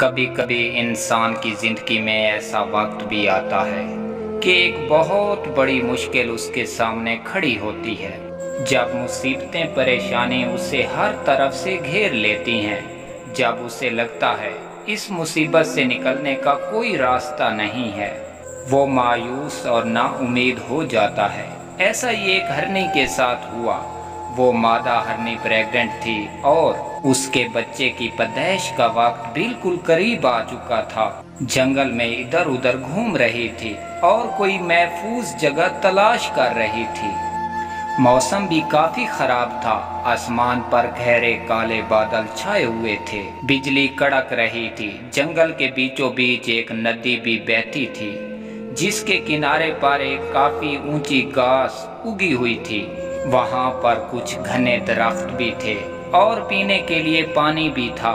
کبھی کبھی انسان کی زندگی میں ایسا وقت بھی آتا ہے کہ ایک بہت بڑی مشکل اس کے سامنے کھڑی ہوتی ہے۔ جب مصیبتیں پریشانی اسے ہر طرف سے گھیر لیتی ہیں، جب اسے لگتا ہے اس مصیبت سے نکلنے کا کوئی راستہ نہیں ہے، وہ مایوس اور نا امید ہو جاتا ہے۔ ایسا ہی ایک ہرنی کے ساتھ ہوا۔ وہ مادہ ہرنی پریگننٹ تھی اور اس کے بچے کی پیدائش کا وقت بالکل قریب آ چکا تھا۔ جنگل میں ادھر ادھر گھوم رہی تھی اور کوئی محفوظ جگہ تلاش کر رہی تھی۔ موسم بھی کافی خراب تھا، آسمان پر گہرے کالے بادل چھائے ہوئے تھے، بجلی کڑک رہی تھی۔ جنگل کے بیچوں بیچ ایک ندی بھی بہتی تھی جس کے کنارے پر ایک کافی اونچی گھاس اگی ہوئی تھی۔ وہاں پر کچھ گھنے درخت بھی تھے اور پینے کے لیے پانی بھی تھا۔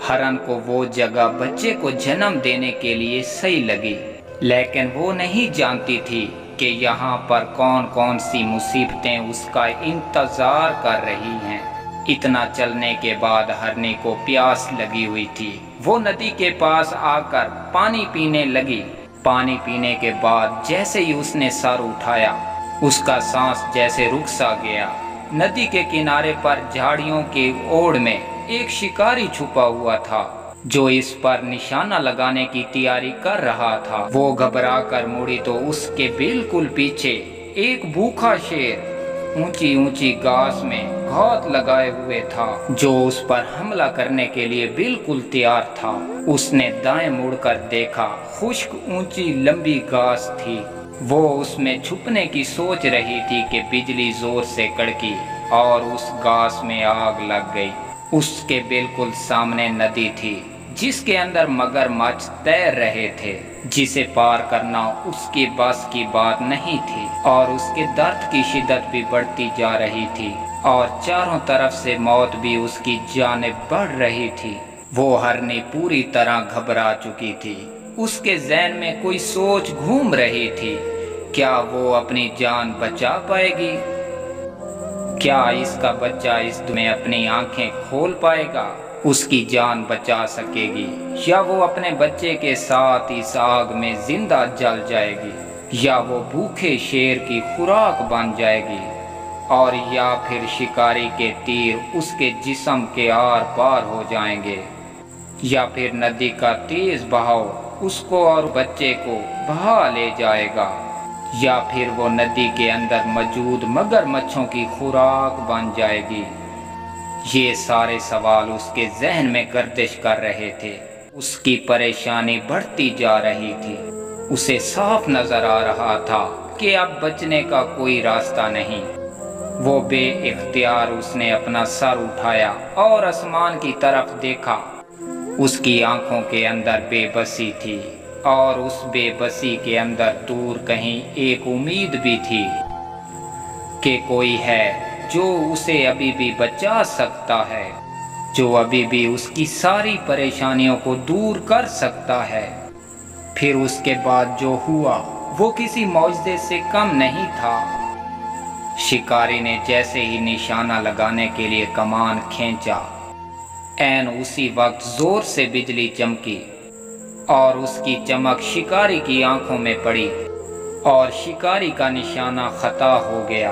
ہرن کو وہ جگہ بچے کو جنم دینے کے لیے صحیح لگی، لیکن وہ نہیں جانتی تھی کہ یہاں پر کون کون سی مصیبتیں اس کا انتظار کر رہی ہیں۔ اتنا چلنے کے بعد ہرنی کو پیاس لگی ہوئی تھی۔ وہ ندی کے پاس آ کر پانی پینے لگی۔ پانی پینے کے بعد جیسے ہی اس نے سر اٹھایا، اس کا سانس جیسے رک سا گیا۔ ندی کے کنارے پر جھاڑیوں کی اوڑ میں ایک شکاری چھپا ہوا تھا جو اس پر نشانہ لگانے کی تیاری کر رہا تھا۔ وہ گھبرا کر مڑی تو اس کے بالکل پیچھے ایک بھوکا شیر اونچی اونچی گھاس میں گھات لگائے ہوئے تھا جو اس پر حملہ کرنے کے لیے بالکل تیار تھا۔ اس نے دائیں مڑ کر دیکھا، خشک اونچی لمبی گھاس تھی۔ وہ اس میں چھپنے کی سوچ رہی تھی کہ بجلی زور سے کڑکی اور اس گھاس میں آگ لگ گئی۔ اس کے بالکل سامنے ندی تھی جس کے اندر مگرمچھ تیر رہے تھے، جسے پار کرنا اس کی بس کی بات نہیں تھی، اور اس کے درد کی شدت بھی بڑھتی جا رہی تھی اور چاروں طرف سے موت بھی اس کی جانب بڑھ رہی تھی۔ وہ ہرنی پوری طرح گھبرا چکی تھی۔ اس کے ذہن میں کوئی سوچ گھوم رہی تھی، کیا وہ اپنی جان بچا پائے گی؟ کیا اس کا بچہ اس میں اپنی آنکھیں کھول پائے گا، اس کی جان بچا سکے گی، یا وہ اپنے بچے کے ساتھ اس آگ میں زندہ جل جائے گی، یا وہ بھوکے شیر کی خوراک بن جائے گی، اور یا پھر شکاری کے تیر اس کے جسم کے آر پار ہو جائیں گے، یا پھر ندی کا تیز بہاؤ اس کو اور بچے کو بہا لے جائے گا، یا پھر وہ ندی کے اندر موجود مگرمچھوں کی خوراک بن جائے گی۔ یہ سارے سوال اس کے ذہن میں گردش کر رہے تھے۔ اس کی پریشانی بڑھتی جا رہی تھی۔ اسے صاف نظر آ رہا تھا کہ اب بچنے کا کوئی راستہ نہیں۔ وہ بے اختیار اس نے اپنا سر اٹھایا اور آسمان کی طرف دیکھا۔ اس کی آنکھوں کے اندر بے بسی تھی، اور اس بے بسی کے اندر دور کہیں ایک امید بھی تھی کہ کوئی ہے جو اسے ابھی بھی بچا سکتا ہے، جو ابھی بھی اس کی ساری پریشانیوں کو دور کر سکتا ہے۔ پھر اس کے بعد جو ہوا وہ کسی معجزے سے کم نہیں تھا۔ شکاری نے جیسے ہی نشانہ لگانے کے لیے کمان کھینچا، عین اسی وقت زور سے بجلی چمکی اور اس کی چمک شکاری کی آنکھوں میں پڑی، اور شکاری کا نشانہ خطا ہو گیا،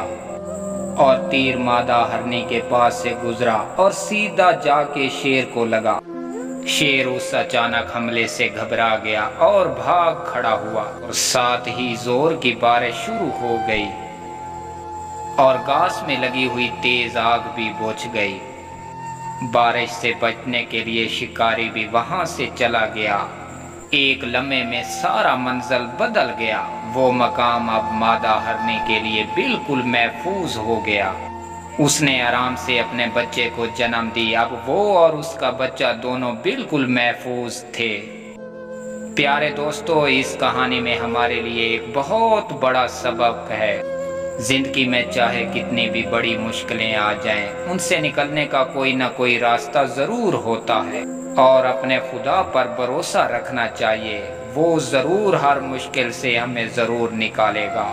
اور تیر مادہ ہرنی کے پاس سے گزرا اور سیدھا جا کے شیر کو لگا۔ شیر اس اچانک حملے سے گھبرا گیا اور بھاگ کھڑا ہوا، اور ساتھ ہی زور کی بارش شروع ہو گئی اور گھاس میں لگی ہوئی تیز آگ بھی بجھ گئی۔ بارش سے بچنے کے لیے شکاری بھی وہاں سے چلا گیا۔ ایک لمحے میں سارا منظر بدل گیا۔ وہ مقام اب مادہ ہرنی کے لیے بالکل محفوظ ہو گیا۔ اس نے آرام سے اپنے بچے کو جنم دی۔ اب وہ اور اس کا بچہ دونوں بالکل محفوظ تھے۔ پیارے دوستو، اس کہانی میں ہمارے لیے ایک بہت بڑا سبق ہے۔ زندگی میں چاہے کتنی بھی بڑی مشکلیں آ جائیں، ان سے نکلنے کا کوئی نہ کوئی راستہ ضرور ہوتا ہے، اور اپنے خدا پر بھروسہ رکھنا چاہیے۔ وہ ضرور ہر مشکل سے ہمیں ضرور نکالے گا۔